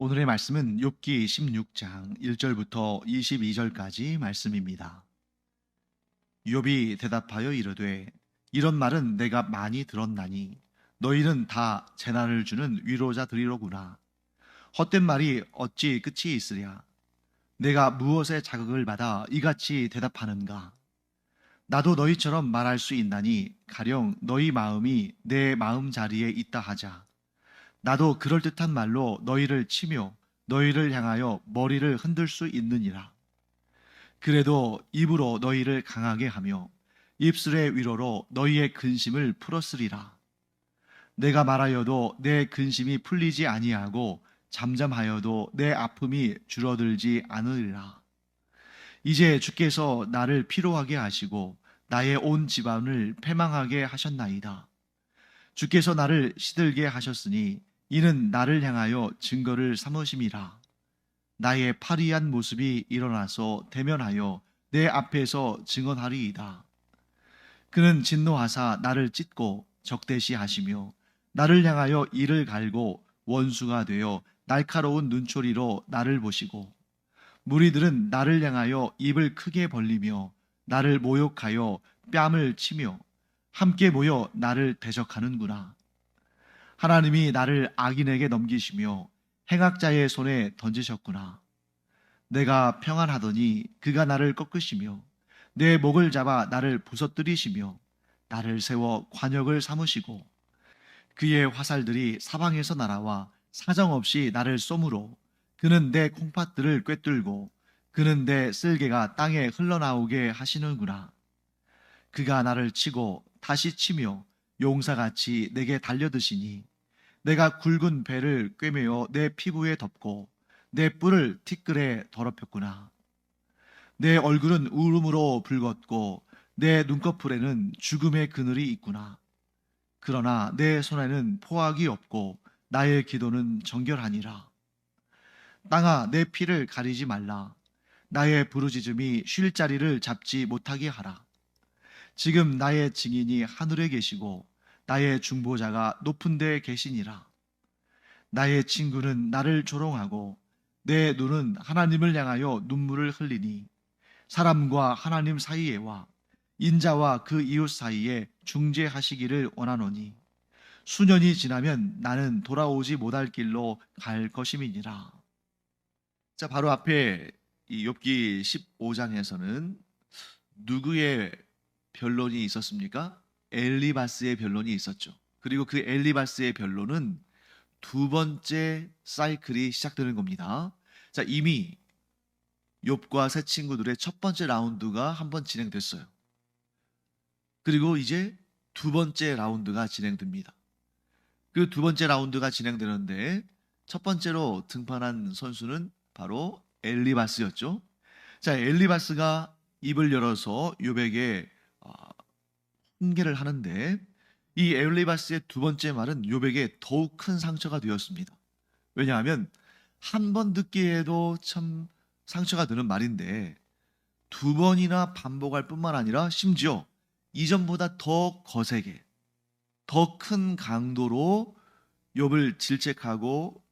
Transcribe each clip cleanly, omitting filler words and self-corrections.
오늘의 말씀은 욥기 16장 1절부터 22절까지 말씀입니다. 욥이 대답하여 이르되 이런 말은 내가 많이 들었나니 너희는 다 재난을 주는 위로자들이로구나. 헛된 말이 어찌 끝이 있으랴. 내가 무엇에 자극을 받아 이같이 대답하는가. 나도 너희처럼 말할 수 있나니 가령 너희 마음이 내 마음 자리에 있다 하자. 나도 그럴듯한 말로 너희를 치며 너희를 향하여 머리를 흔들 수 있느니라. 그래도 입으로 너희를 강하게 하며 입술의 위로로 너희의 근심을 풀었으리라. 내가 말하여도 내 근심이 풀리지 아니하고 잠잠하여도 내 아픔이 줄어들지 않으리라. 이제 주께서 나를 피로하게 하시고 나의 온 집안을 패망하게 하셨나이다. 주께서 나를 시들게 하셨으니 이는 나를 향하여 증거를 삼으심이라. 나의 파리한 모습이 일어나서 대면하여 내 앞에서 증언하리이다. 그는 진노하사 나를 찢고 적대시하시며 나를 향하여 이를 갈고 원수가 되어 날카로운 눈초리로 나를 보시고 무리들은 나를 향하여 입을 크게 벌리며 나를 모욕하여 뺨을 치며 함께 모여 나를 대적하는구나. 하나님이 나를 악인에게 넘기시며 행악자의 손에 던지셨구나. 내가 평안하더니 그가 나를 꺾으시며 내 목을 잡아 나를 부서뜨리시며 나를 세워 관역을 삼으시고 그의 화살들이 사방에서 날아와 사정없이 나를 쏘므로 그는 내 콩팥들을 꿰뚫고 그는 내 쓸개가 땅에 흘러나오게 하시는구나. 그가 나를 치고 다시 치며 용사같이 내게 달려드시니 내가 굵은 배를 꿰매어 내 피부에 덮고 내 뿔을 티끌에 더럽혔구나. 내 얼굴은 울음으로 붉었고 내 눈꺼풀에는 죽음의 그늘이 있구나. 그러나 내 손에는 포악이 없고 나의 기도는 정결하니라. 땅아, 내 피를 가리지 말라. 나의 부르짖음이 쉴 자리를 잡지 못하게 하라. 지금 나의 증인이 하늘에 계시고 나의 중보자가 높은 데 계시니라. 나의 친구는 나를 조롱하고 내 눈은 하나님을 향하여 눈물을 흘리니 사람과 하나님 사이에와 인자와 그 이웃 사이에 중재하시기를 원하노니 수년이 지나면 나는 돌아오지 못할 길로 갈 것임이니라. 자, 바로 앞에 이 욥기 15장에서는 누구의 변론이 있었습니까? 엘리바스의 변론이 있었죠. 그리고 그 엘리바스의 변론은 두 번째 사이클이 시작되는 겁니다. 자, 이미 욥과 세 친구들의 첫 번째 라운드가 한번 진행됐어요. 그리고 이제 두 번째 라운드가 진행됩니다. 그 두 번째 라운드가 진행되는데 첫 번째로 등판한 선수는 바로 엘리바스였죠. 자, 엘리바스가 입을 열어서 욥에게 훈계를 하는데 이 엘리바스의 두 번째 말은 욥에게 더욱 큰 상처가 되었습니다. 왜냐하면 한 번 듣기에도 참 상처가 되는 말인데 두 번이나 반복할 뿐만 아니라 심지어 이전보다 더 거세게 더 큰 강도로 욥을 질책하고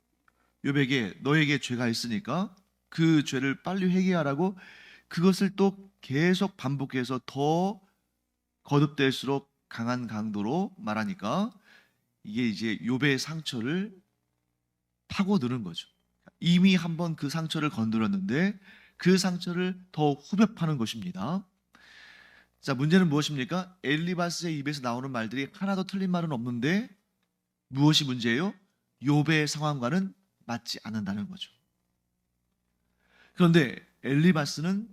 욥에게 너에게 죄가 있으니까 그 죄를 빨리 회개하라고 그것을 또 계속 반복해서 더 거듭될수록 강한 강도로 말하니까 이게 이제 욥의 상처를 파고드는 거죠. 이미 한번 그 상처를 건드렸는데 그 상처를 더 후벼파는 것입니다. 자, 문제는 무엇입니까? 엘리바스의 입에서 나오는 말들이 하나도 틀린 말은 없는데 무엇이 문제예요? 욥의 상황과는 맞지 않는다는 거죠. 그런데 엘리바스는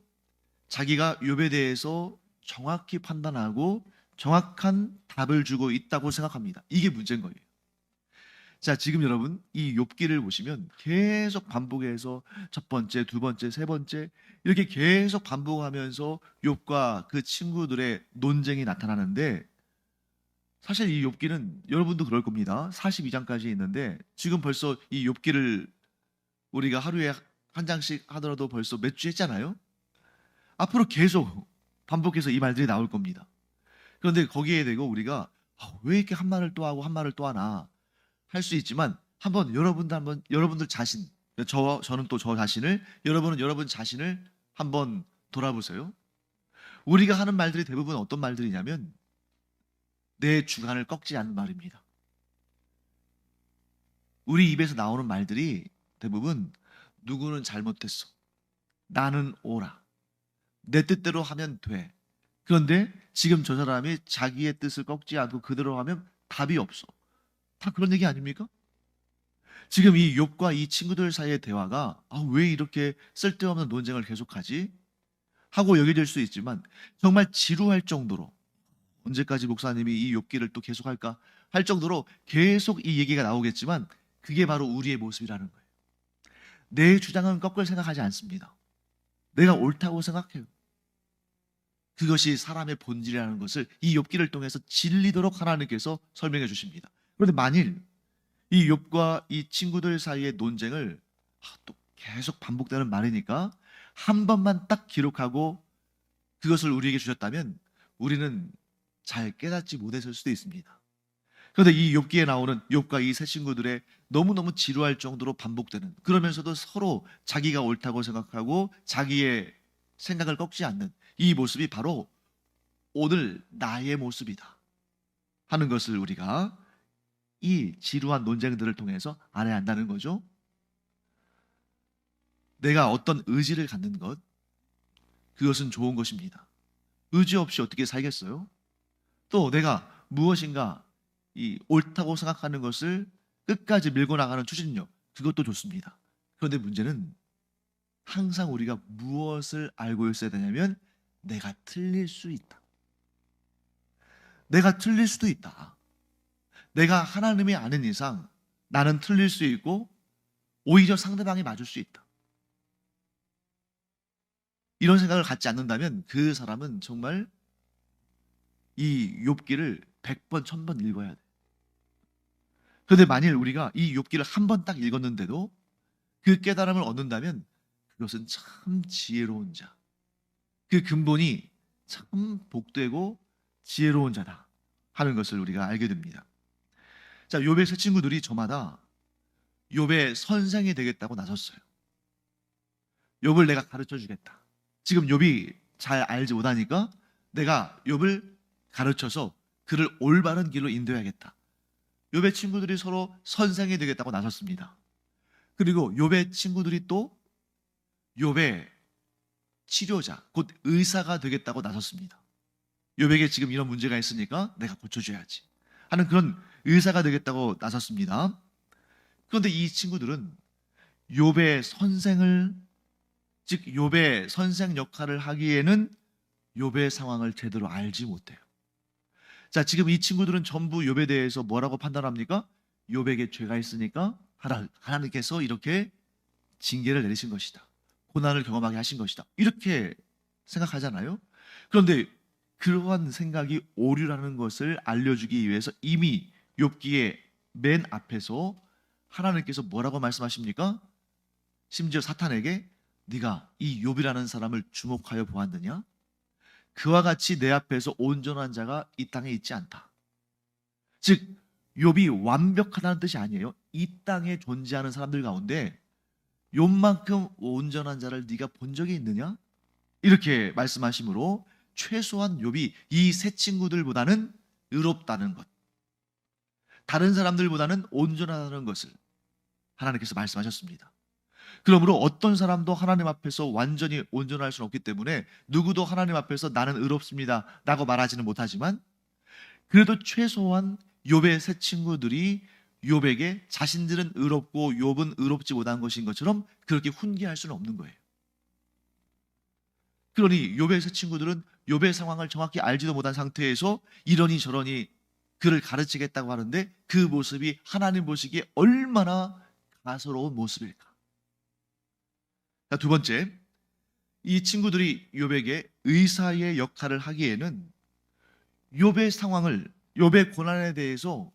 자기가 욥에 대해서 정확히 판단하고 정확한 답을 주고 있다고 생각합니다. 이게 문제인 거예요. 자, 지금 여러분 이 욥기를 보시면 계속 반복해서 첫 번째, 두 번째, 세 번째 이렇게 계속 반복하면서 욥과 그 친구들의 논쟁이 나타나는데 사실 이 욥기는 여러분도 그럴 겁니다. 42장까지 있는데 지금 벌써 이 욥기를 우리가 하루에 한 장씩 하더라도 벌써 몇 주 했잖아요. 앞으로 계속 반복해서 이 말들이 나올 겁니다. 그런데 거기에 대고 우리가 왜 이렇게 한 말을 또 하고 한 말을 또 하나 할 수 있지만 한번 여러분들 자신 저는 또 저 자신을, 여러분은 여러분 자신을 한번 돌아보세요. 우리가 하는 말들이 대부분 어떤 말들이냐면 내 주관을 꺾지 않는 말입니다. 우리 입에서 나오는 말들이 대부분 누구는 잘못했어. 나는 옳아. 내 뜻대로 하면 돼. 그런데 지금 저 사람이 자기의 뜻을 꺾지 않고 그대로 하면 답이 없어. 다 그런 얘기 아닙니까? 지금 이 욥과 이 친구들 사이의 대화가 왜 이렇게 쓸데없는 논쟁을 계속하지? 하고 여겨질 수 있지만 정말 지루할 정도로 언제까지 목사님이 이 욥기를 또 계속할까 할 정도로 계속 이 얘기가 나오겠지만 그게 바로 우리의 모습이라는 거예요. 내 주장은 꺾을 생각하지 않습니다. 내가 옳다고 생각해요. 그것이 사람의 본질이라는 것을 이 욥기를 통해서 진리도록 하나님께서 설명해 주십니다. 그런데 만일 이 욥과 이 친구들 사이의 논쟁을 또 계속 반복되는 말이니까 한 번만 딱 기록하고 그것을 우리에게 주셨다면 우리는 잘 깨닫지 못했을 수도 있습니다. 그런데 이 욥기에 나오는 욥과 이 세 친구들의 너무너무 지루할 정도로 반복되는, 그러면서도 서로 자기가 옳다고 생각하고 자기의 생각을 꺾지 않는 이 모습이 바로 오늘 나의 모습이다 하는 것을 우리가 이 지루한 논쟁들을 통해서 알아야 한다는 거죠. 내가 어떤 의지를 갖는 것, 그것은 좋은 것입니다. 의지 없이 어떻게 살겠어요? 또 내가 무엇인가 이 옳다고 생각하는 것을 끝까지 밀고 나가는 추진력, 그것도 좋습니다. 그런데 문제는 항상 우리가 무엇을 알고 있어야 되냐면 내가 틀릴 수 있다. 내가 틀릴 수도 있다. 내가 하나님이 아는 이상 나는 틀릴 수 있고 오히려 상대방이 맞을 수 있다. 이런 생각을 갖지 않는다면 그 사람은 정말 이 욥기를 100번, 1000번 읽어야 돼. 그런데 만일 우리가 이 욥기를 한 번 딱 읽었는데도 그 깨달음을 얻는다면 그것은 참 지혜로운 자. 그 근본이 참 복되고 지혜로운 자다 하는 것을 우리가 알게 됩니다. 자, 욥의 세 친구들이 저마다 욥의 선생이 되겠다고 나섰어요. 욥을 내가 가르쳐 주겠다. 지금 욥이 잘 알지 못하니까 내가 욥을 가르쳐서 그를 올바른 길로 인도해야겠다. 욥의 친구들이 서로 선생이 되겠다고 나섰습니다. 그리고 욥의 친구들이 또 욥의 치료자, 곧 의사가 되겠다고 나섰습니다. 욥에게 지금 이런 문제가 있으니까 내가 고쳐줘야지 하는 그런 의사가 되겠다고 나섰습니다. 그런데 이 친구들은 욥의 선생을, 즉 욥의 선생 역할을 하기에는 욥의 상황을 제대로 알지 못해요. 자, 지금 이 친구들은 전부 욥에 대해서 뭐라고 판단합니까? 욥에게 죄가 있으니까 하나님께서 이렇게 징계를 내리신 것이다. 고난을 경험하게 하신 것이다. 이렇게 생각하잖아요. 그런데 그러한 생각이 오류라는 것을 알려주기 위해서 이미 욥기의 맨 앞에서 하나님께서 뭐라고 말씀하십니까? 심지어 사탄에게 네가 이 욥이라는 사람을 주목하여 보았느냐? 그와 같이 내 앞에서 온전한 자가 이 땅에 있지 않다. 즉 욥이 완벽하다는 뜻이 아니에요. 이 땅에 존재하는 사람들 가운데 욥만큼 온전한 자를 네가 본 적이 있느냐? 이렇게 말씀하시므로 최소한 욥이 이 세 친구들보다는 의롭다는 것, 다른 사람들보다는 온전하다는 것을 하나님께서 말씀하셨습니다. 그러므로 어떤 사람도 하나님 앞에서 완전히 온전할 수는 없기 때문에 누구도 하나님 앞에서 나는 의롭습니다 라고 말하지는 못하지만 그래도 최소한 욥의 세 친구들이 욥에게 자신들은 의롭고 욥은 의롭지 못한 것인 것처럼 그렇게 훈계할 수는 없는 거예요. 그러니 욥의 세 친구들은 욥의 상황을 정확히 알지도 못한 상태에서 이러니 저러니 그를 가르치겠다고 하는데 그 모습이 하나님 보시기에 얼마나 가소로운 모습일까. 자, 두 번째, 이 친구들이 욥에게 의사의 역할을 하기에는 욥의 상황을, 욥의 고난에 대해서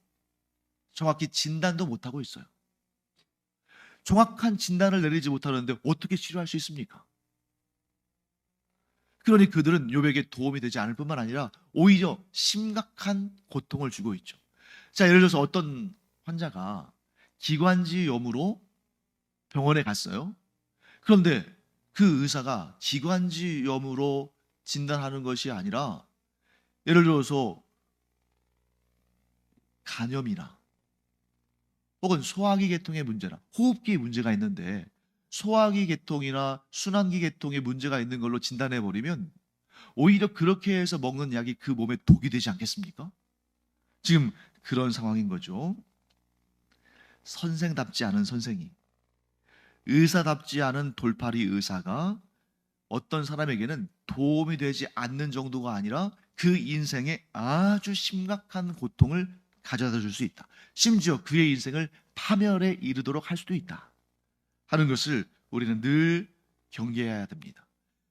정확히 진단도 못하고 있어요. 정확한 진단을 내리지 못하는데 어떻게 치료할 수 있습니까? 그러니 그들은 욥에게 도움이 되지 않을 뿐만 아니라 오히려 심각한 고통을 주고 있죠. 자, 예를 들어서 어떤 환자가 기관지염으로 병원에 갔어요. 그런데 그 의사가 기관지염으로 진단하는 것이 아니라 예를 들어서 간염이나 혹은 소화기 계통의 문제나 호흡기에 문제가 있는데 소화기 계통이나 순환기 계통에 문제가 있는 걸로 진단해 버리면 오히려 그렇게 해서 먹는 약이 그 몸에 독이 되지 않겠습니까? 지금 그런 상황인 거죠. 선생답지 않은 선생이, 의사답지 않은 돌팔이 의사가 어떤 사람에게는 도움이 되지 않는 정도가 아니라 그 인생에 아주 심각한 고통을 가져다 줄 수 있다. 심지어 그의 인생을 파멸에 이르도록 할 수도 있다 하는 것을 우리는 늘 경계해야 됩니다.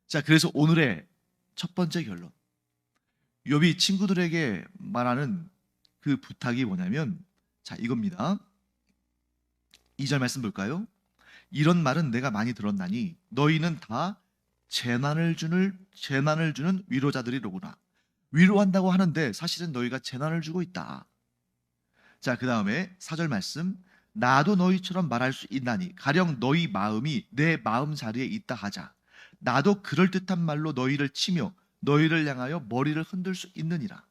자, 그래서 오늘의 첫 번째 결론. 욥이 친구들에게 말하는 그 부탁이 뭐냐면, 자, 이겁니다. 2절 말씀 볼까요? 이런 말은 내가 많이 들었나니 너희는 다 재난을 주는 위로자들이로구나. 위로한다고 하는데 사실은 너희가 재난을 주고 있다. 자, 그 다음에 4절 말씀. 나도 너희처럼 말할 수 있나니 가령 너희 마음이 내 마음 자리에 있다 하자. 나도 그럴듯한 말로 너희를 치며 너희를 향하여 머리를 흔들 수 있느니라.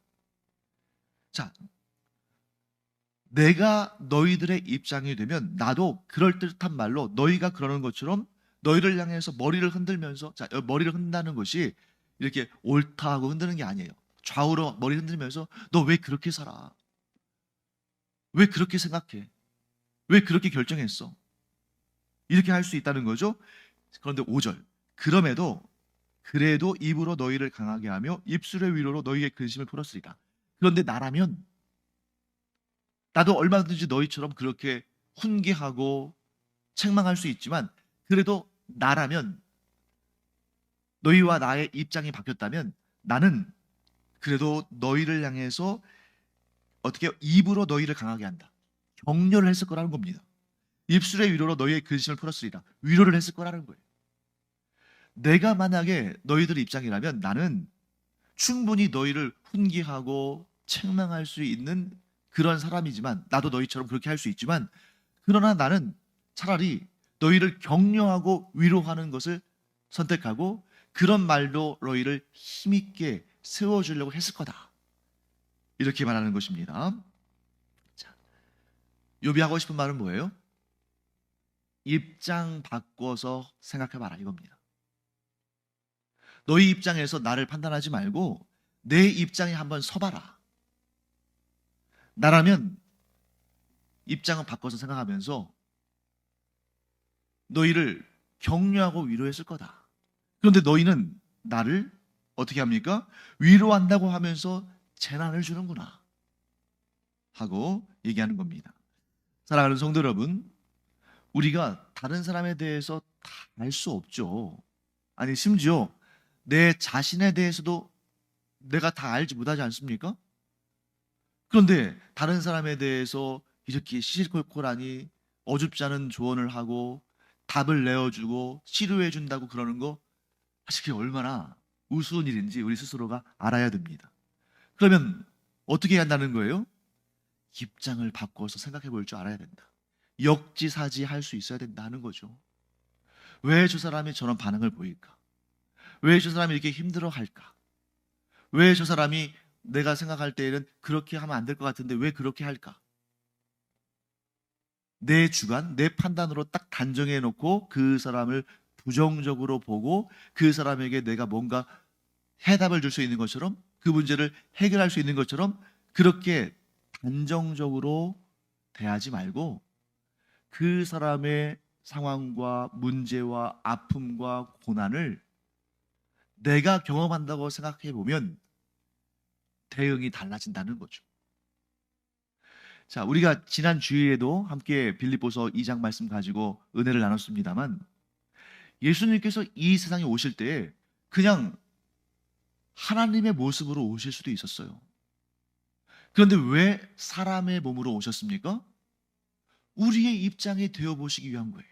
자, 내가 너희들의 입장이 되면 나도 그럴듯한 말로 너희가 그러는 것처럼 너희를 향해서 머리를 흔들면서, 자, 머리를 흔든다는 것이 이렇게 옳다 하고 흔드는 게 아니에요. 좌우로 머리 흔들면서 너 왜 그렇게 살아? 왜 그렇게 생각해? 왜 그렇게 결정했어? 이렇게 할 수 있다는 거죠. 그런데 5절. 그래도 입으로 너희를 강하게 하며 입술의 위로로 너희의 근심을 풀었으리라. 그런데 나라면 나도 얼마든지 너희처럼 그렇게 훈계하고 책망할 수 있지만, 그래도 나라면, 너희와 나의 입장이 바뀌었다면 나는 그래도 너희를 향해서 어떻게 입으로 너희를 강하게 한다. 격려를 했을 거라는 겁니다. 입술의 위로로 너희의 근심을 풀었으리라. 위로를 했을 거라는 거예요. 내가 만약에 너희들 입장이라면 나는 충분히 너희를 훈계하고 책망할 수 있는 그런 사람이지만, 나도 너희처럼 그렇게 할 수 있지만, 그러나 나는 차라리 너희를 격려하고 위로하는 것을 선택하고 그런 말로 너희를 힘있게 세워주려고 했을 거다. 이렇게 말하는 것입니다. 자, 욥이 하고 싶은 말은 뭐예요? 입장 바꿔서 생각해봐라 이겁니다. 너희 입장에서 나를 판단하지 말고 내 입장에 한번 서봐라. 나라면 입장을 바꿔서 생각하면서 너희를 격려하고 위로했을 거다. 그런데 너희는 나를 어떻게 합니까? 위로한다고 하면서 재난을 주는구나 하고 얘기하는 겁니다. 사랑하는 성도 여러분, 우리가 다른 사람에 대해서 다 알 수 없죠. 아니, 심지어 내 자신에 대해서도 내가 다 알지 못하지 않습니까? 그런데 다른 사람에 대해서 이렇게 시시콜콜하니 어줍지 않은 조언을 하고 답을 내어주고 치료해 준다고 그러는 거, 사실 그게 얼마나 우스운 일인지 우리 스스로가 알아야 됩니다. 그러면 어떻게 해야 한다는 거예요? 입장을 바꿔서 생각해 볼 줄 알아야 된다. 역지사지 할 수 있어야 된다 하는 거죠. 왜 저 사람이 저런 반응을 보일까? 왜 저 사람이 이렇게 힘들어 할까? 왜 저 사람이 내가 생각할 때에는 그렇게 하면 안 될 것 같은데 왜 그렇게 할까? 내 주관, 내 판단으로 딱 단정해 놓고 그 사람을 부정적으로 보고 그 사람에게 내가 뭔가 해답을 줄 수 있는 것처럼, 그 문제를 해결할 수 있는 것처럼 그렇게 단정적으로 대하지 말고 그 사람의 상황과 문제와 아픔과 고난을 내가 경험한다고 생각해 보면 대응이 달라진다는 거죠. 자, 우리가 지난 주일에도 함께 빌립보서 2장 말씀 가지고 은혜를 나눴습니다만, 예수님께서 이 세상에 오실 때 그냥 하나님의 모습으로 오실 수도 있었어요. 그런데 왜 사람의 몸으로 오셨습니까? 우리의 입장이 되어 보시기 위한 거예요.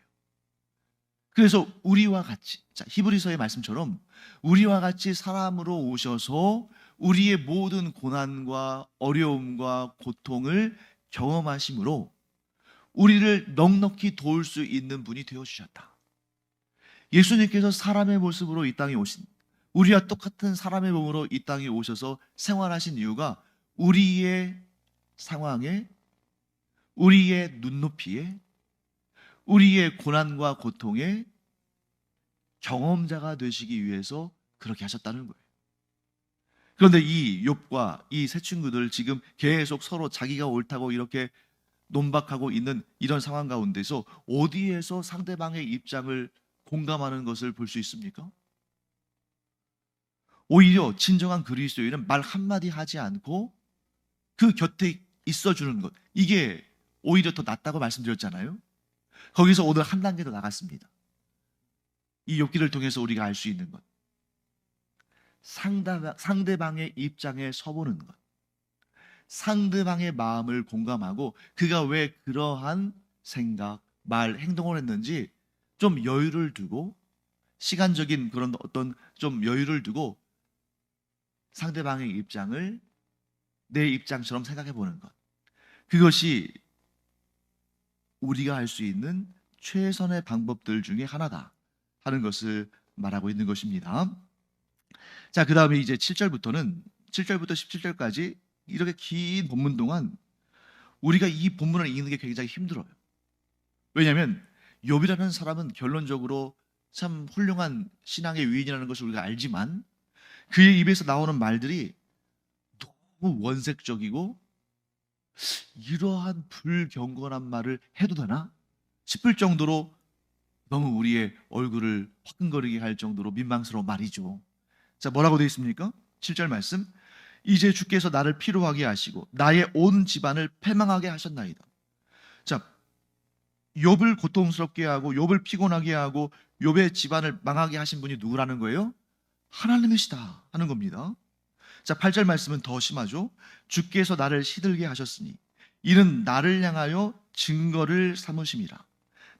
그래서 우리와 같이, 자, 히브리서의 말씀처럼 우리와 같이 사람으로 오셔서 우리의 모든 고난과 어려움과 고통을 경험하심으로 우리를 넉넉히 도울 수 있는 분이 되어주셨다. 예수님께서 사람의 모습으로 이 땅에 오신, 우리와 똑같은 사람의 몸으로 이 땅에 오셔서 생활하신 이유가 우리의 상황에, 우리의 눈높이에, 우리의 고난과 고통에 경험자가 되시기 위해서 그렇게 하셨다는 거예요. 그런데 이 욥과 이 세 친구들 지금 계속 서로 자기가 옳다고 이렇게 논박하고 있는 이런 상황 가운데서 어디에서 상대방의 입장을 공감하는 것을 볼 수 있습니까? 오히려 진정한 그리스도인은 말 한마디 하지 않고 그 곁에 있어주는 것, 이게 오히려 더 낫다고 말씀드렸잖아요. 거기서 오늘 한 단계 더 나갔습니다. 이 욥기를 통해서 우리가 알 수 있는 것, 상대방의 입장에 서보는 것, 상대방의 마음을 공감하고 그가 왜 그러한 생각, 말, 행동을 했는지 좀 여유를 두고, 시간적인 그런 어떤 좀 여유를 두고 상대방의 입장을 내 입장처럼 생각해 보는 것, 그것이 우리가 할 수 있는 최선의 방법들 중에 하나다 하는 것을 말하고 있는 것입니다. 자, 그 다음에 이제 7절부터 17절까지 이렇게 긴 본문 동안 우리가 이 본문을 읽는 게 굉장히 힘들어요. 왜냐하면 욥이라는 사람은 결론적으로 참 훌륭한 신앙의 위인이라는 것을 우리가 알지만 그의 입에서 나오는 말들이 너무 원색적이고, 이러한 불경건한 말을 해도 되나 싶을 정도로 너무 우리의 얼굴을 화끈거리게 할 정도로 민망스러운 말이죠. 자, 뭐라고 되어 있습니까? 7절 말씀. 이제 주께서 나를 피로하게 하시고 나의 온 집안을 패망하게 하셨나이다. 자, 욥을 고통스럽게 하고 욥을 피곤하게 하고 욥의 집안을 망하게 하신 분이 누구라는 거예요? 하나님이시다 하는 겁니다. 자, 8절 말씀은 더 심하죠. 주께서 나를 시들게 하셨으니 이는 나를 향하여 증거를 삼으심이라.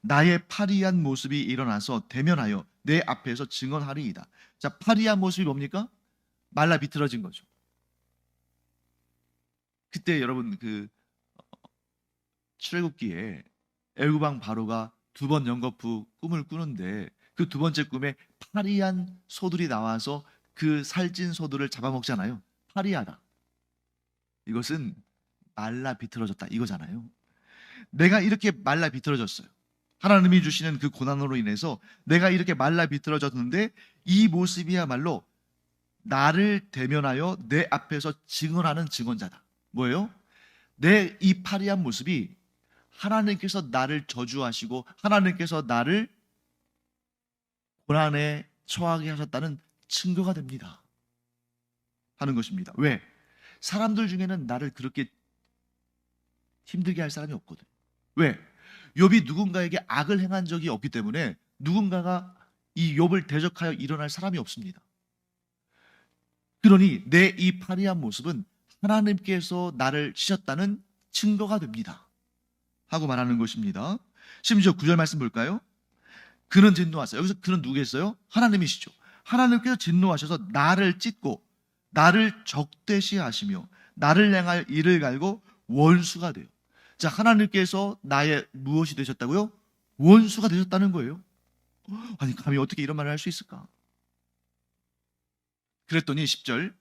나의 파리한 모습이 일어나서 대면하여 내 앞에서 증언하리이다. 자, 파리한 모습이 뭡니까? 말라 비틀어진 거죠. 그때 여러분 그 출애굽기에 애굽왕 바로가 두 번 연거푸 꿈을 꾸는데 그 두 번째 꿈에 파리한 소들이 나와서 그 살찐 소들을 잡아먹잖아요. 파리하다. 이것은 말라 비틀어졌다 이거잖아요. 내가 이렇게 말라 비틀어졌어요. 하나님이 주시는 그 고난으로 인해서 내가 이렇게 말라 비틀어졌는데 이 모습이야말로 나를 대면하여 내 앞에서 증언하는 증언자다. 뭐예요? 내 이 파리한 모습이 하나님께서 나를 저주하시고 하나님께서 나를 고난에 처하게 하셨다는 증거가 됩니다 하는 것입니다. 왜? 사람들 중에는 나를 그렇게 힘들게 할 사람이 없거든. 왜? 욥이 누군가에게 악을 행한 적이 없기 때문에 누군가가 이 욥을 대적하여 일어날 사람이 없습니다. 그러니 내 이 파리한 모습은 하나님께서 나를 치셨다는 증거가 됩니다 하고 말하는 것입니다. 심지어 9절 말씀 볼까요? 그는 진노하세요. 여기서 그는 누구겠어요? 하나님이시죠. 하나님께서 진노하셔서 나를 찢고 나를 적대시하시며 나를 향하여 이를 갈고 원수가 돼요. 자, 하나님께서 나의 무엇이 되셨다고요? 원수가 되셨다는 거예요. 아니, 감히 어떻게 이런 말을 할 수 있을까? 그랬더니 10절,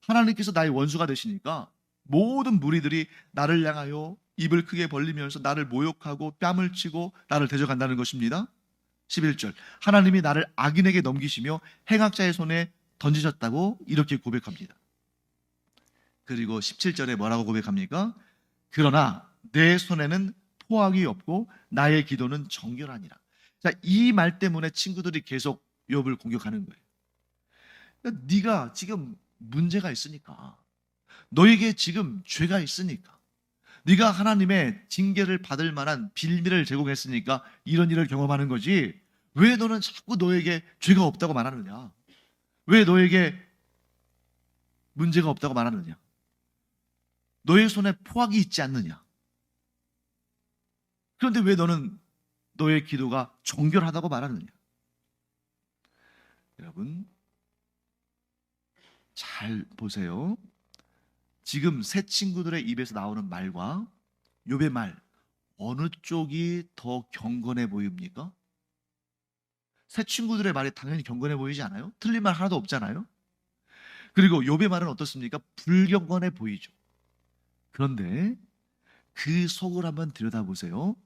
하나님께서 나의 원수가 되시니까 모든 무리들이 나를 향하여 입을 크게 벌리면서 나를 모욕하고 뺨을 치고 나를 대적한다는 것입니다. 11절, 하나님이 나를 악인에게 넘기시며 행악자의 손에 던지셨다고 이렇게 고백합니다. 그리고 17절에 뭐라고 고백합니까? 그러나 내 손에는 포악이 없고 나의 기도는 정결하니라. 자, 이 말 때문에 친구들이 계속 욥을 공격하는 거예요. 그러니까 네가 지금 문제가 있으니까, 너에게 지금 죄가 있으니까, 네가 하나님의 징계를 받을 만한 빌미를 제공했으니까 이런 일을 경험하는 거지, 왜 너는 자꾸 너에게 죄가 없다고 말하느냐? 왜 너에게 문제가 없다고 말하느냐? 너의 손에 포악이 있지 않느냐? 그런데 왜 너는 너의 기도가 정결하다고 말하느냐? 여러분, 잘 보세요. 지금 새 친구들의 입에서 나오는 말과 욥의 말 어느 쪽이 더 경건해 보입니까? 새 친구들의 말이 당연히 경건해 보이지 않아요? 틀린 말 하나도 없잖아요. 그리고 욥의 말은 어떻습니까? 불경건해 보이죠. 그런데 그 속을 한번 들여다보세요.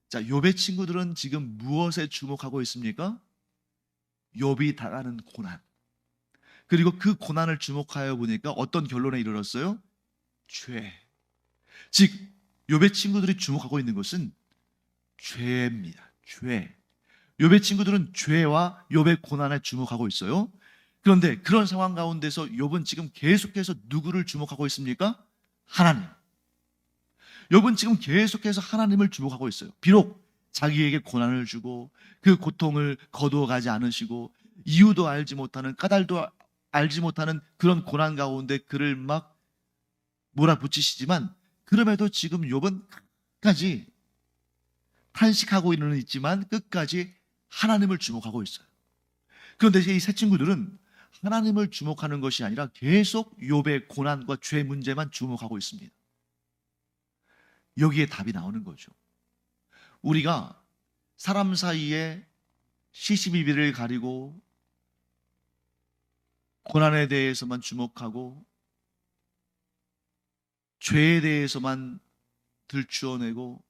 자, 욥의 친구들은 지금 무엇에 주목하고 있습니까? 욥이 당하는 고난. 그리고 그 고난을 주목하여 보니까 어떤 결론에 이르렀어요? 죄. 즉, 욥의 친구들이 주목하고 있는 것은 죄입니다. 죄. 욥의 친구들은 죄와 욥의 고난에 주목하고 있어요. 그런데 그런 상황 가운데서 욥은 지금 계속해서 누구를 주목하고 있습니까? 하나님. 욥은 지금 계속해서 하나님을 주목하고 있어요. 비록 자기에게 고난을 주고 그 고통을 거두어 가지 않으시고 이유도 알지 못하는, 까닭도 알지 못하는 그런 고난 가운데 그를 막 몰아붙이시지만, 그럼에도 지금 욥은 끝까지 탄식하고 있지만 끝까지 하나님을 주목하고 있어요. 그런데 이 세 친구들은 하나님을 주목하는 것이 아니라 계속 욥의 고난과 죄 문제만 주목하고 있습니다. 여기에 답이 나오는 거죠. 우리가 사람 사이에 시시비비를 가리고 고난에 대해서만 주목하고 죄에 대해서만 들추어내고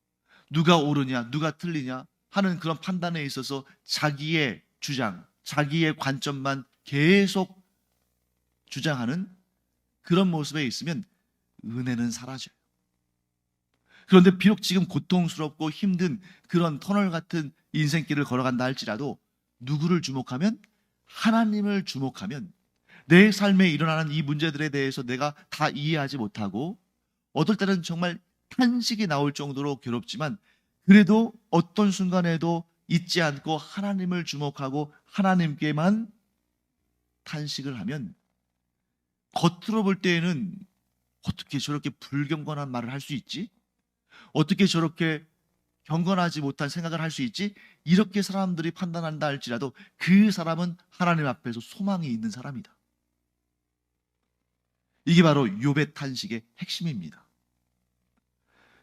누가 옳으냐 누가 틀리냐 하는 그런 판단에 있어서 자기의 주장, 자기의 관점만 계속 주장하는 그런 모습에 있으면 은혜는 사라져요. 그런데 비록 지금 고통스럽고 힘든 그런 터널 같은 인생길을 걸어간다 할지라도 누구를 주목하면? 하나님을 주목하면 내 삶에 일어나는 이 문제들에 대해서 내가 다 이해하지 못하고 어떨 때는 정말 탄식이 나올 정도로 괴롭지만 그래도 어떤 순간에도 잊지 않고 하나님을 주목하고 하나님께만 탄식을 하면 겉으로 볼 때에는 어떻게 저렇게 불경건한 말을 할 수 있지? 어떻게 저렇게 경건하지 못한 생각을 할 수 있지? 이렇게 사람들이 판단한다 할지라도 그 사람은 하나님 앞에서 소망이 있는 사람이다. 이게 바로 욥의 탄식의 핵심입니다.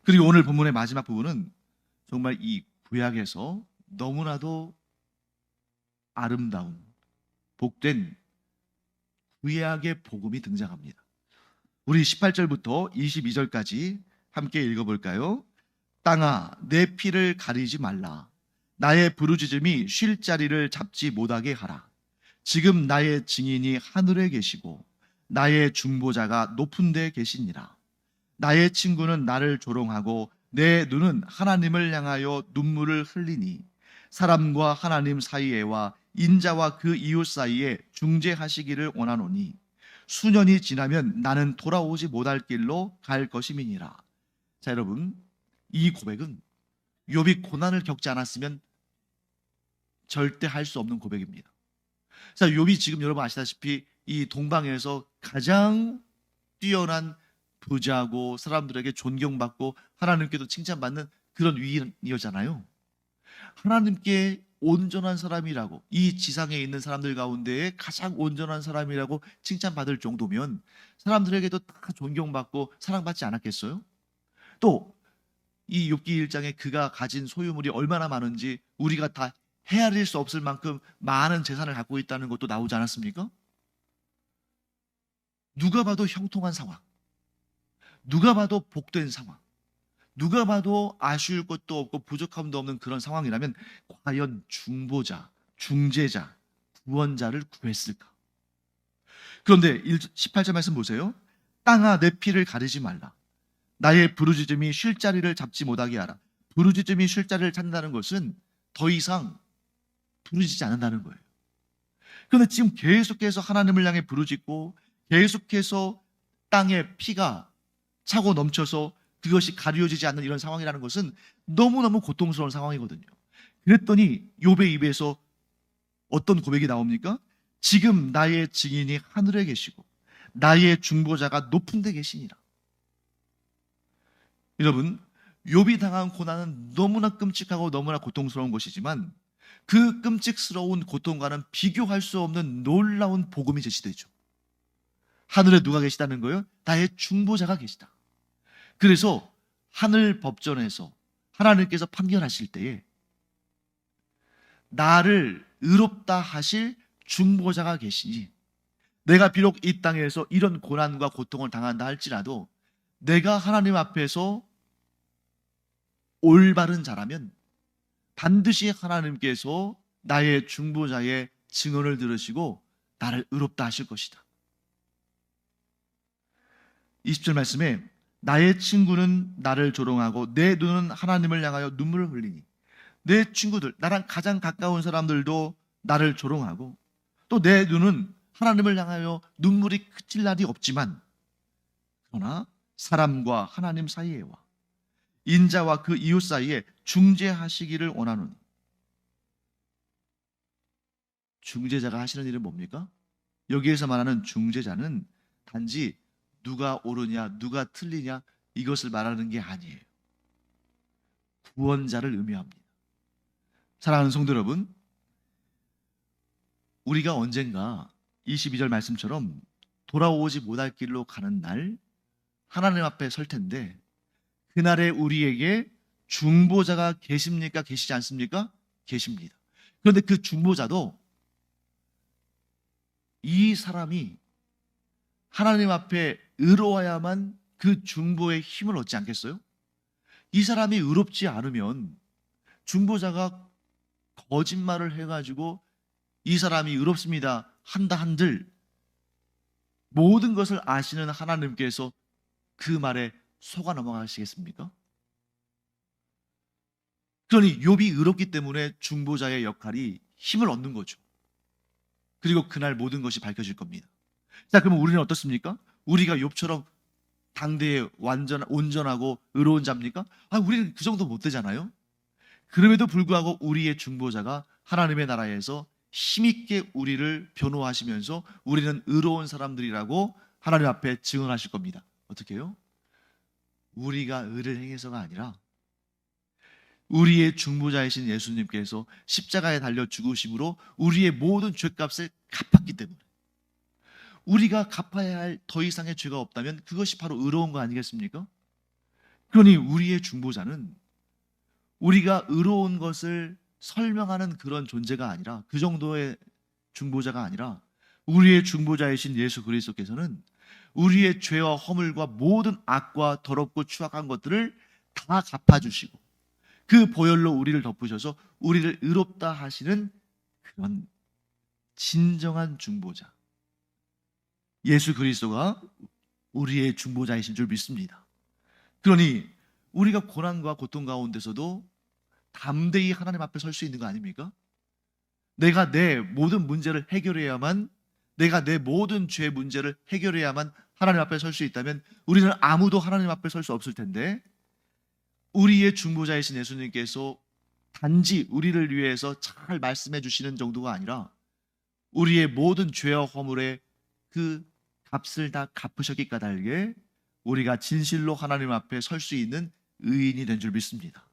그리고 오늘 본문의 마지막 부분은 정말 이 구약에서 너무나도 아름다운 복된 구약의 복음이 등장합니다. 우리 18절부터 22절까지 함께 읽어볼까요? 땅아, 내 피를 가리지 말라. 나의 부르짖음이 쉴 자리를 잡지 못하게 하라. 지금 나의 증인이 하늘에 계시고 나의 중보자가 높은 데 계시니라. 나의 친구는 나를 조롱하고 내 눈은 하나님을 향하여 눈물을 흘리니 사람과 하나님 사이에와 인자와 그 이웃 사이에 중재하시기를 원하노니 수년이 지나면 나는 돌아오지 못할 길로 갈 것임이니라. 자, 여러분, 이 고백은 욥이 고난을 겪지 않았으면 절대 할 수 없는 고백입니다. 자, 욥이 지금 여러분 아시다시피 이 동방에서 가장 뛰어난 부자고 사람들에게 존경받고 하나님께도 칭찬받는 그런 위인이었잖아요. 하나님께 온전한 사람이라고, 이 지상에 있는 사람들 가운데 가장 온전한 사람이라고 칭찬받을 정도면 사람들에게도 다 존경받고 사랑받지 않았겠어요? 또 이 욥기 1장에 그가 가진 소유물이 얼마나 많은지 우리가 다 헤아릴 수 없을 만큼 많은 재산을 갖고 있다는 것도 나오지 않았습니까? 누가 봐도 형통한 상황, 누가 봐도 복된 상황, 누가 봐도 아쉬울 것도 없고 부족함도 없는 그런 상황이라면 과연 중보자, 중재자, 구원자를 구했을까? 그런데 18절 말씀 보세요. 땅아, 내 피를 가리지 말라. 나의 부르짖음이 쉴 자리를 잡지 못하게 하라. 부르짖음이 쉴 자리를 찾는다는 것은 더 이상 부르짖지 않는다는 거예요. 그런데 지금 계속해서 하나님을 향해 부르짖고 계속해서 땅에 피가 차고 넘쳐서 그것이 가려지지 않는 이런 상황이라는 것은 너무너무 고통스러운 상황이거든요. 그랬더니 욥의 입에서 어떤 고백이 나옵니까? 지금 나의 증인이 하늘에 계시고 나의 중보자가 높은 데 계시니라. 여러분, 욥이 당한 고난은 너무나 끔찍하고 너무나 고통스러운 것이지만 그 끔찍스러운 고통과는 비교할 수 없는 놀라운 복음이 제시되죠. 하늘에 누가 계시다는 거예요? 나의 중보자가 계시다. 그래서 하늘 법전에서 하나님께서 판결하실 때에 나를 의롭다 하실 중보자가 계시니, 내가 비록 이 땅에서 이런 고난과 고통을 당한다 할지라도 내가 하나님 앞에서 올바른 자라면 반드시 하나님께서 나의 중보자의 증언을 들으시고 나를 의롭다 하실 것이다. 20절 말씀에 나의 친구는 나를 조롱하고 내 눈은 하나님을 향하여 눈물을 흘리니, 내 친구들, 나랑 가장 가까운 사람들도 나를 조롱하고 또 내 눈은 하나님을 향하여 눈물이 그칠 날이 없지만, 그러나 사람과 하나님 사이에와 인자와 그 이웃 사이에 중재하시기를 원하노니. 중재자가 하시는 일은 뭡니까? 여기에서 말하는 중재자는 단지 누가 옳으냐 누가 틀리냐 이것을 말하는 게 아니에요. 구원자를 의미합니다. 사랑하는 성도 여러분, 우리가 언젠가 22절 말씀처럼 돌아오지 못할 길로 가는 날 하나님 앞에 설 텐데, 그날에 우리에게 중보자가 계십니까? 계시지 않습니까? 계십니다. 그런데 그 중보자도 이 사람이 하나님 앞에 의로워야만 그 중보의 힘을 얻지 않겠어요? 이 사람이 의롭지 않으면 중보자가 거짓말을 해가지고 이 사람이 의롭습니다 한다 한들 모든 것을 아시는 하나님께서 그 말에 속아 넘어가시겠습니까? 그러니 욥이 의롭기 때문에 중보자의 역할이 힘을 얻는 거죠. 그리고 그날 모든 것이 밝혀질 겁니다. 자, 그러면 우리는 어떻습니까? 우리가 욥처럼 당대에 온전하고 의로운 자입니까? 우리는 그 정도 못 되잖아요. 그럼에도 불구하고 우리의 중보자가 하나님의 나라에서 힘있게 우리를 변호하시면서 우리는 의로운 사람들이라고 하나님 앞에 증언하실 겁니다. 어떻게 해요? 우리가 의를 행해서가 아니라 우리의 중보자이신 예수님께서 십자가에 달려 죽으심으로 우리의 모든 죄값을 갚았기 때문에, 우리가 갚아야 할 더 이상의 죄가 없다면 그것이 바로 의로운 거 아니겠습니까? 그러니 우리의 중보자는 우리가 의로운 것을 설명하는 그런 존재가 아니라, 그 정도의 중보자가 아니라, 우리의 중보자이신 예수 그리스도께서는 우리의 죄와 허물과 모든 악과 더럽고 추악한 것들을 다 갚아주시고 그 보혈로 우리를 덮으셔서 우리를 의롭다 하시는 그런 진정한 중보자, 예수 그리스도가 우리의 중보자이신 줄 믿습니다. 그러니 우리가 고난과 고통 가운데서도 담대히 하나님 앞에 설 수 있는 거 아닙니까? 내가 내 모든 문제를 해결해야만, 내가 내 모든 죄 문제를 해결해야만 하나님 앞에 설 수 있다면 우리는 아무도 하나님 앞에 설 수 없을 텐데, 우리의 중보자이신 예수님께서 단지 우리를 위해서 잘 말씀해 주시는 정도가 아니라 우리의 모든 죄와 허물의 그 값을 다 갚으셨기 까닭에 우리가 진실로 하나님 앞에 설 수 있는 의인이 된 줄 믿습니다.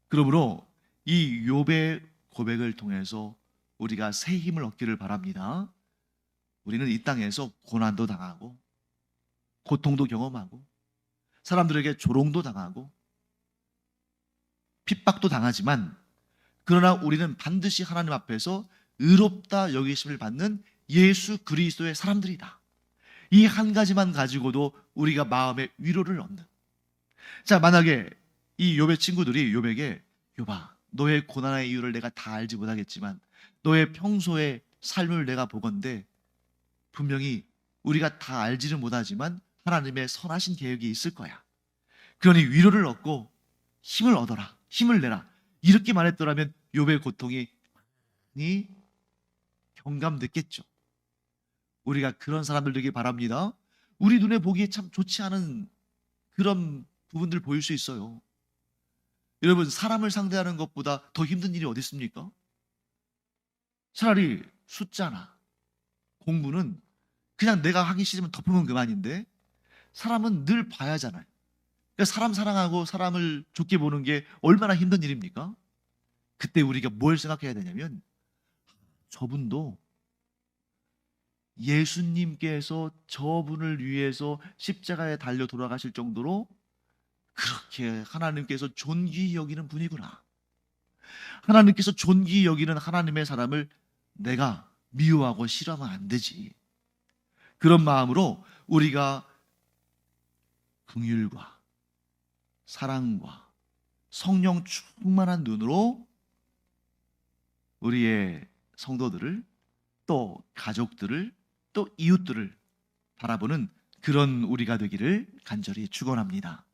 그러므로 이 욥의 고백을 통해서 우리가 새 힘을 얻기를 바랍니다. 우리는 이 땅에서 고난도 당하고 고통도 경험하고 사람들에게 조롱도 당하고 핍박도 당하지만, 그러나 우리는 반드시 하나님 앞에서 의롭다 여기심을 받는 예수 그리스도의 사람들이다. 이 한 가지만 가지고도 우리가 마음의 위로를 얻는. 자, 만약에 이 욥의 친구들이 욥에게, 욥아, 너의 고난의 이유를 내가 다 알지 못하겠지만 너의 평소의 삶을 내가 보건대 분명히 우리가 다 알지는 못하지만 하나님의 선하신 계획이 있을 거야. 그러니 위로를 얻고 힘을 얻어라, 힘을 내라, 이렇게 말했더라면 욥의 고통이 많이 경감됐겠죠. 우리가 그런 사람들 되기 바랍니다. 우리 눈에 보기에 참 좋지 않은 그런 부분들 보일 수 있어요. 여러분, 사람을 상대하는 것보다 더 힘든 일이 어디 있습니까? 차라리 숫자나 공부는 그냥 내가 하기 싫으면 덮으면 그만인데, 사람은 늘 봐야 하잖아요. 그러니까 사람 사랑하고 사람을 좋게 보는 게 얼마나 힘든 일입니까? 그때 우리가 뭘 생각해야 되냐면, 저분도 예수님께서 저분을 위해서 십자가에 달려 돌아가실 정도로 그렇게 하나님께서 존귀히 여기는 분이구나. 하나님께서 존귀히 여기는 하나님의 사람을 내가 미워하고 싫어하면 안 되지. 그런 마음으로 우리가 긍휼과 사랑과 성령 충만한 눈으로 우리의 성도들을, 또 가족들을, 또 이웃들을 바라보는 그런 우리가 되기를 간절히 축원합니다.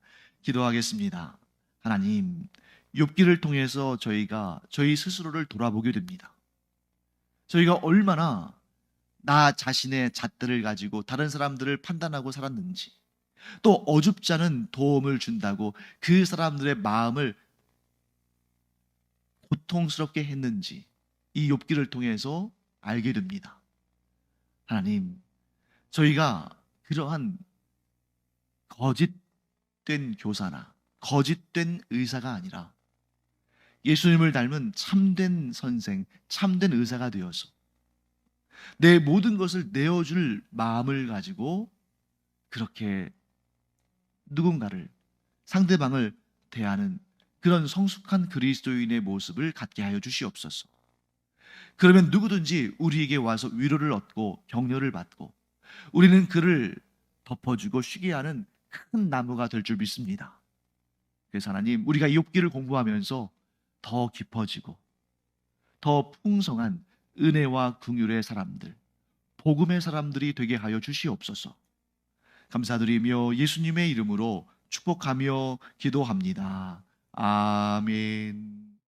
기도하겠습니다. 하나님, 욥기를 통해서 저희가 저희 스스로를 돌아보게 됩니다. 저희가 얼마나 나 자신의 잣들을 가지고 다른 사람들을 판단하고 살았는지, 또 어줍지 않은 도움을 준다고 그 사람들의 마음을 고통스럽게 했는지 이 욥기를 통해서 알게 됩니다. 하나님, 저희가 그러한 거짓된 교사나 거짓된 의사가 아니라 예수님을 닮은 참된 선생, 참된 의사가 되어서 내 모든 것을 내어줄 마음을 가지고 그렇게 누군가를, 상대방을 대하는 그런 성숙한 그리스도인의 모습을 갖게 하여 주시옵소서. 그러면 누구든지 우리에게 와서 위로를 얻고 격려를 받고 우리는 그를 덮어주고 쉬게 하는 큰 나무가 될 줄 믿습니다. 그래서 하나님, 우리가 욥기를 공부하면서 더 깊어지고 더 풍성한 은혜와 긍휼의 사람들, 복음의 사람들이 되게 하여 주시옵소서. 감사드리며 예수님의 이름으로 축복하며 기도합니다. 아멘.